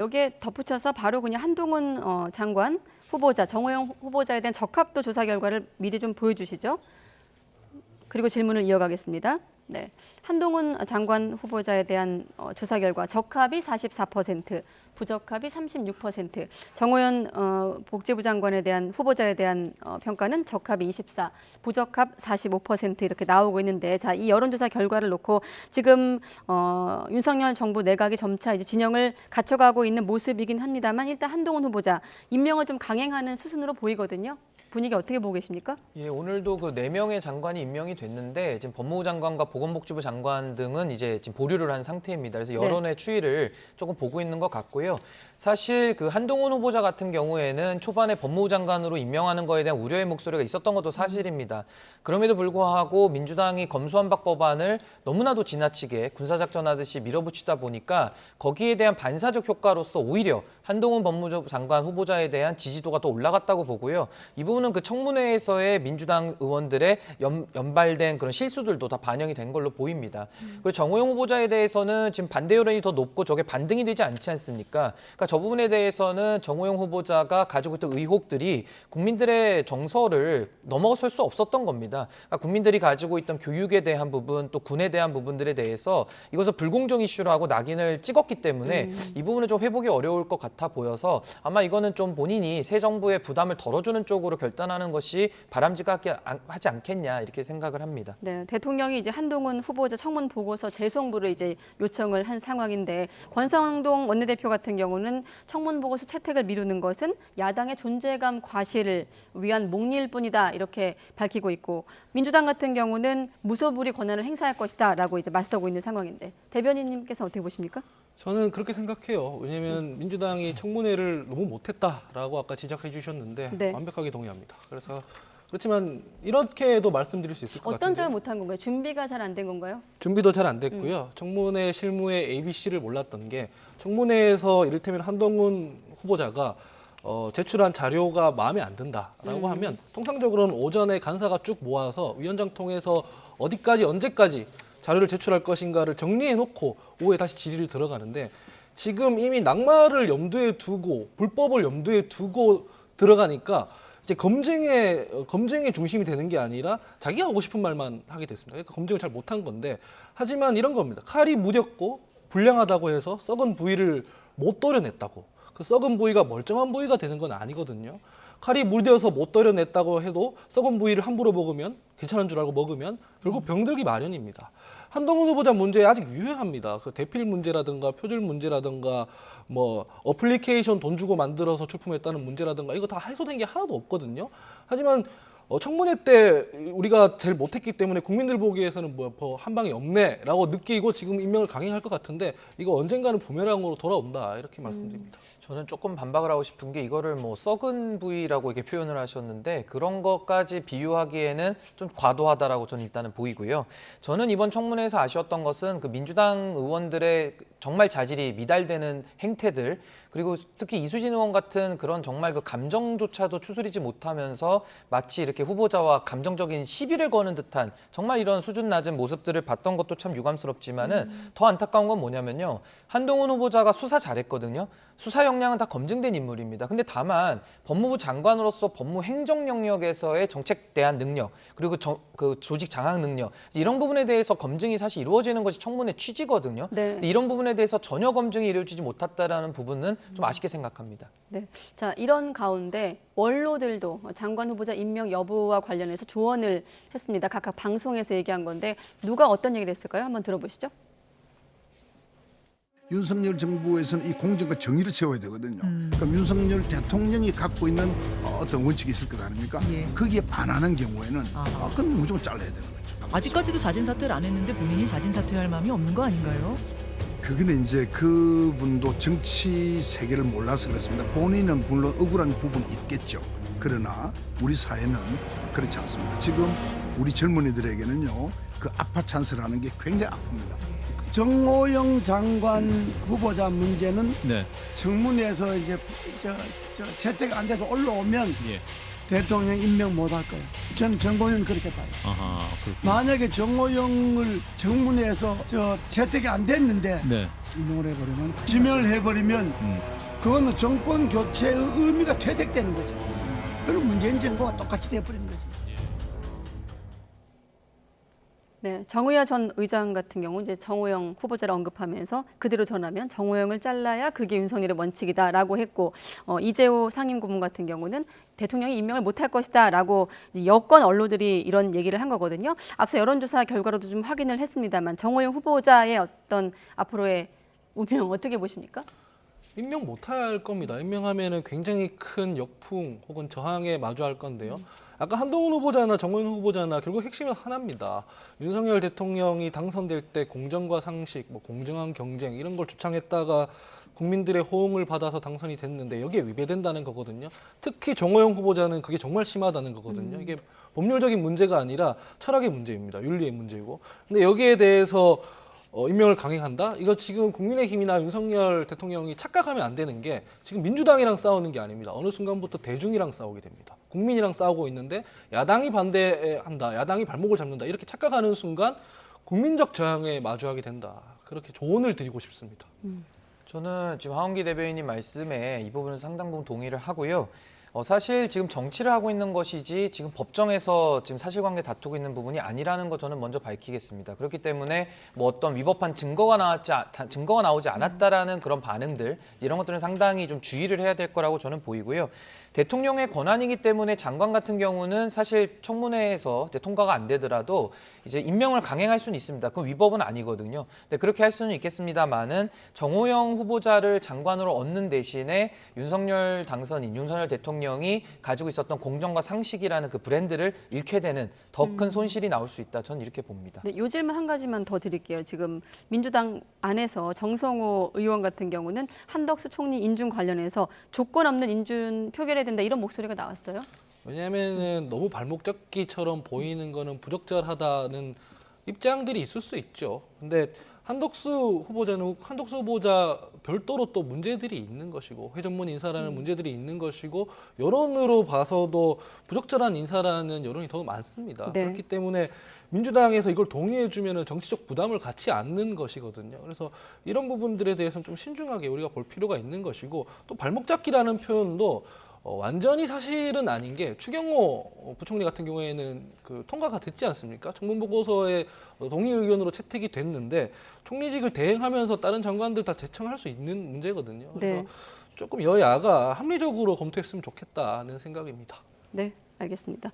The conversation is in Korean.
여기에 덧붙여서 바로 그냥 한동훈 장관 후보자, 정호영 후보자에 대한 적합도 조사 결과를 미리 좀 보여주시죠. 그리고 질문을 이어가겠습니다. 네, 한동훈 장관 후보자에 대한 조사 결과 적합이 44%, 부적합이 36%. 정호연 복지부 장관에 대한 후보자에 대한 평가는 적합이 24, 부적합 45% 이렇게 나오고 있는데, 자, 이 여론조사 결과를 놓고 지금 윤석열 정부 내각이 점차 이제 진영을 갖춰가고 있는 모습이긴 합니다만, 일단 한동훈 후보자 임명을 좀 강행하는 수순으로 보이거든요. 분위기 어떻게 보고 계십니까? 예, 오늘도 그 4명의 장관이 임명이 됐는데 지금 법무부 장관과 보건복지부 장관 등은 이제 지금 보류를 한 상태입니다. 그래서 여론의 추이를 조금 보고 있는 것 같고요. 사실 그 한동훈 후보자 같은 경우에는 초반에 법무부 장관으로 임명하는 거에 대한 우려의 목소리가 있었던 것도 사실입니다. 그럼에도 불구하고 민주당이 검수완박 법안을 너무나도 지나치게 군사작전하듯이 밀어붙이다 보니까 거기에 대한 반사적 효과로서 오히려 한동훈 법무부 장관 후보자에 대한 지지도가 더 올라갔다고 보고요. 이 부분은 그 청문회에서의 민주당 의원들의 연발된 그런 실수들도 다 반영이 된 걸로 보입니다. 그리고 정호영 후보자에 대해서는 지금 반대 여론이 더 높고 저게 반등이 되지 않지 않습니까? 그러니까 저 부분에 대해서는 정호영 후보자가 가지고 있던 의혹들이 국민들의 정서를 넘어설 수 없었던 겁니다. 그러니까 국민들이 가지고 있던 교육에 대한 부분, 또 군에 대한 부분들에 대해서 이것을 불공정 이슈로 하고 낙인을 찍었기 때문에 이 부분은 좀 회복이 어려울 것 같아 보여서 아마 이거는 좀 본인이 새 정부의 부담을 덜어주는 쪽으로 결단하는 것이 바람직하지 않겠냐 이렇게 생각을 합니다. 네, 대통령이 이제 한동훈 후보자 청문 보고서 재송부를 이제 요청을 한 상황인데, 권성동 원내대표 같은 경우는 청문 보고서 채택을 미루는 것은 야당의 존재감 과시를 위한 목리일 뿐이다 이렇게 밝히고 있고, 민주당 같은 경우는 무소불위 권한을 행사할 것이다라고 이제 맞서고 있는 상황인데, 대변인님께서 어떻게 보십니까? 저는 그렇게 생각해요. 왜냐하면 민주당이 청문회를 너무 못했다라고 아까 지적해 주셨는데 네. 완벽하게 동의합니다. 그래서 그렇지만 이렇게도 말씀드릴 수 있을 것 어떤 같은데 점을 못한 건가요? 준비가 잘 안 된 건가요? 준비도 잘 안 됐고요. 청문회 실무의 ABC를 몰랐던 게, 청문회에서 이를테면 한동훈 후보자가 제출한 자료가 마음에 안 든다라고 하면 통상적으로는 오전에 간사가 쭉 모아서 위원장 통해서 어디까지 언제까지 자료를 제출할 것인가를 정리해놓고 오후에 다시 질의를 들어가는데, 지금 이미 낙마를 염두에 두고 불법을 염두에 두고 들어가니까 이제 검증의 중심이 되는 게 아니라 자기가 하고 싶은 말만 하게 됐습니다. 그러니까 검증을 잘 못한 건데, 하지만 이런 겁니다. 칼이 무뎠고 불량하다고 해서 썩은 부위를 못 도려냈다고 그 썩은 부위가 멀쩡한 부위가 되는 건 아니거든요. 칼이 무뎌서 못 도려냈다고 해도 썩은 부위를 함부로 먹으면, 괜찮은 줄 알고 먹으면 결국 병들기 마련입니다. 한동훈 후보자 문제 아직 유효합니다. 그 대필 문제라든가 표절 문제라든가 뭐 어플리케이션 돈 주고 만들어서 출품했다는 문제라든가 이거 다 해소된 게 하나도 없거든요. 하지만 청문회 때 우리가 제일 못했기 때문에 국민들 보기에서는 뭐 한 방이 없네라고 느끼고 지금 임명을 강행할 것 같은데, 이거 언젠가는 부메랑으로 돌아온다 이렇게 말씀드립니다. 저는 조금 반박을 하고 싶은 게, 이거를 뭐 썩은 부위라고 이렇게 표현을 하셨는데 그런 것까지 비유하기에는 좀 과도하다라고 저는 일단은 보이고요. 저는 이번 청문회에서 아쉬웠던 것은 그 민주당 의원들의 정말 자질이 미달되는 행태들, 그리고 특히 이수진 의원 같은 그런 정말 그 감정조차도 추스리지 못하면서 마치 이렇게 후보자와 감정적인 시비를 거는 듯한 정말 이런 수준 낮은 모습들을 봤던 것도 참 유감스럽지만은 더 안타까운 건 뭐냐면요. 한동훈 후보자가 수사 잘했거든요. 수사 역량은 다 검증된 인물입니다. 근데 다만 법무부 장관으로서 법무 행정 영역에서의 정책 대안 능력, 그리고 그 조직 장악 능력, 이런 부분에 대해서 검증이 사실 이루어지는 것이 청문회 취지거든요. 네. 근데 이런 부분에 대해서 전혀 검증이 이루어지지 못했다라는 부분은 좀 아쉽게 생각합니다. 네. 자, 이런 가운데 원로들도 장관 후보자 임명 여부와 관련해서 조언을 했습니다. 각각 방송에서 얘기한 건데, 누가 어떤 얘기를 했을까요? 한번 들어보시죠. 윤석열 정부에서는 이 공정과 정의를 세워야 되거든요. 그럼 윤석열 대통령이 갖고 있는 어떤 원칙이 있을 것 아닙니까? 예. 거기에 반하는 경우에는 아하. 그건 무조건 잘라야 되는 거죠. 아직까지도 자진 사퇴를 안 했는데 본인이 자진 사퇴할 마음이 없는 거 아닌가요? 그거는 이제 그분도 정치 세계를 몰라서 그렇습니다. 본인은 물론 억울한 부분이 있겠죠. 그러나 우리 사회는 그렇지 않습니다. 지금 우리 젊은이들에게는요, 그 아파 찬스라는 게 굉장히 아픕니다. 정호영 장관 후보자 문제는 네. 청문회에서 이제 채택 안 돼서 올라오면 대통령 임명 못 할 거예요. 저는 정보는 그렇게 봐요. 아하, 그렇군요. 만약에 정호영을 정문에서 채택이 안 됐는데 네. 임명을 해버리면 지명을 해버리면 그거는 정권 교체의 의미가 퇴색되는 거죠. 그럼 문재인 정부가 똑같이 돼버리는 거죠. 네, 정의아 전 의장 같은 경우 이제 정호영 후보자를 언급하면서 그대로 전하면 정호영을 잘라야 그게 윤석열의 원칙이다라고 했고 이재호 상임고문 같은 경우는 대통령이 임명을 못할 것이다라고 이제 여권 언론들이 이런 얘기를 한 거거든요. 앞서 여론조사 결과로도 좀 확인을 했습니다만 정호영 후보자의 어떤 앞으로의 운명 어떻게 보십니까? 임명 못할 겁니다. 임명하면은 굉장히 큰 역풍 혹은 저항에 마주할 건데요. 아까 한동훈 후보자나 정호영 후보자나 결국 핵심은 하나입니다. 윤석열 대통령이 당선될 때 공정과 상식, 공정한 경쟁 이런 걸 주창했다가 국민들의 호응을 받아서 당선이 됐는데 여기에 위배된다는 거거든요. 특히 정호영 후보자는 그게 정말 심하다는 거거든요. 이게 법률적인 문제가 아니라 철학의 문제입니다. 윤리의 문제고. 근데 여기에 대해서 임명을 강행한다? 이거 지금 국민의힘이나 윤석열 대통령이 착각하면 안 되는 게 지금 민주당이랑 싸우는 게 아닙니다. 어느 순간부터 대중이랑 싸우게 됩니다. 국민이랑 싸우고 있는데 야당이 반대한다, 야당이 발목을 잡는다 이렇게 착각하는 순간 국민적 저항에 마주하게 된다. 그렇게 조언을 드리고 싶습니다. 저는 지금 하원기 대변인님 말씀에 이 부분은 상당 부분 동의를 하고요. 사실 지금 정치를 하고 있는 것이지 지금 법정에서 지금 사실관계 다투고 있는 부분이 아니라는 거 저는 먼저 밝히겠습니다. 그렇기 때문에 뭐 어떤 위법한 증거가 나오지 않았다라는 그런 반응들 이런 것들은 상당히 좀 주의를 해야 될 거라고 저는 보이고요. 대통령의 권한이기 때문에 장관 같은 경우는 사실 청문회에서 이제 통과가 안 되더라도 이제 임명을 강행할 수는 있습니다. 그건 위법은 아니거든요. 근데 그렇게 할 수는 있겠습니다만은 정호영 후보자를 장관으로 얻는 대신에 윤석열 당선인, 윤석열 대통령이 가지고 있었던 공정과 상식이라는 그 브랜드를 잃게 되는 더 큰 손실이 나올 수 있다. 저는 이렇게 봅니다. 네, 요 질문 한 가지만 더 드릴게요. 지금 민주당 안에서 정성호 의원 같은 경우는 한덕수 총리 인준 관련해서 조건 없는 인준 표결해야 된다 이런 목소리가 나왔어요. 왜냐하면은 너무 발목 잡기처럼 보이는 거는 부적절하다는 입장들이 있을 수 있죠. 근데 한덕수 후보자 별도로 또 문제들이 있는 것이고 회전문 인사라는 문제들이 있는 것이고 여론으로 봐서도 부적절한 인사라는 여론이 더 많습니다. 네. 그렇기 때문에 민주당에서 이걸 동의해 주면은 정치적 부담을 갖지 않는 것이거든요. 그래서 이런 부분들에 대해서는 좀 신중하게 우리가 볼 필요가 있는 것이고 또 발목 잡기라는 표현도 완전히 사실은 아닌 게 추경호 부총리 같은 경우에는 그 통과가 됐지 않습니까? 청문보고서에 동의 의견으로 채택이 됐는데 총리직을 대행하면서 다른 장관들 다 제청할 수 있는 문제거든요. 그래서 네. 조금 여야가 합리적으로 검토했으면 좋겠다는 생각입니다. 네, 알겠습니다.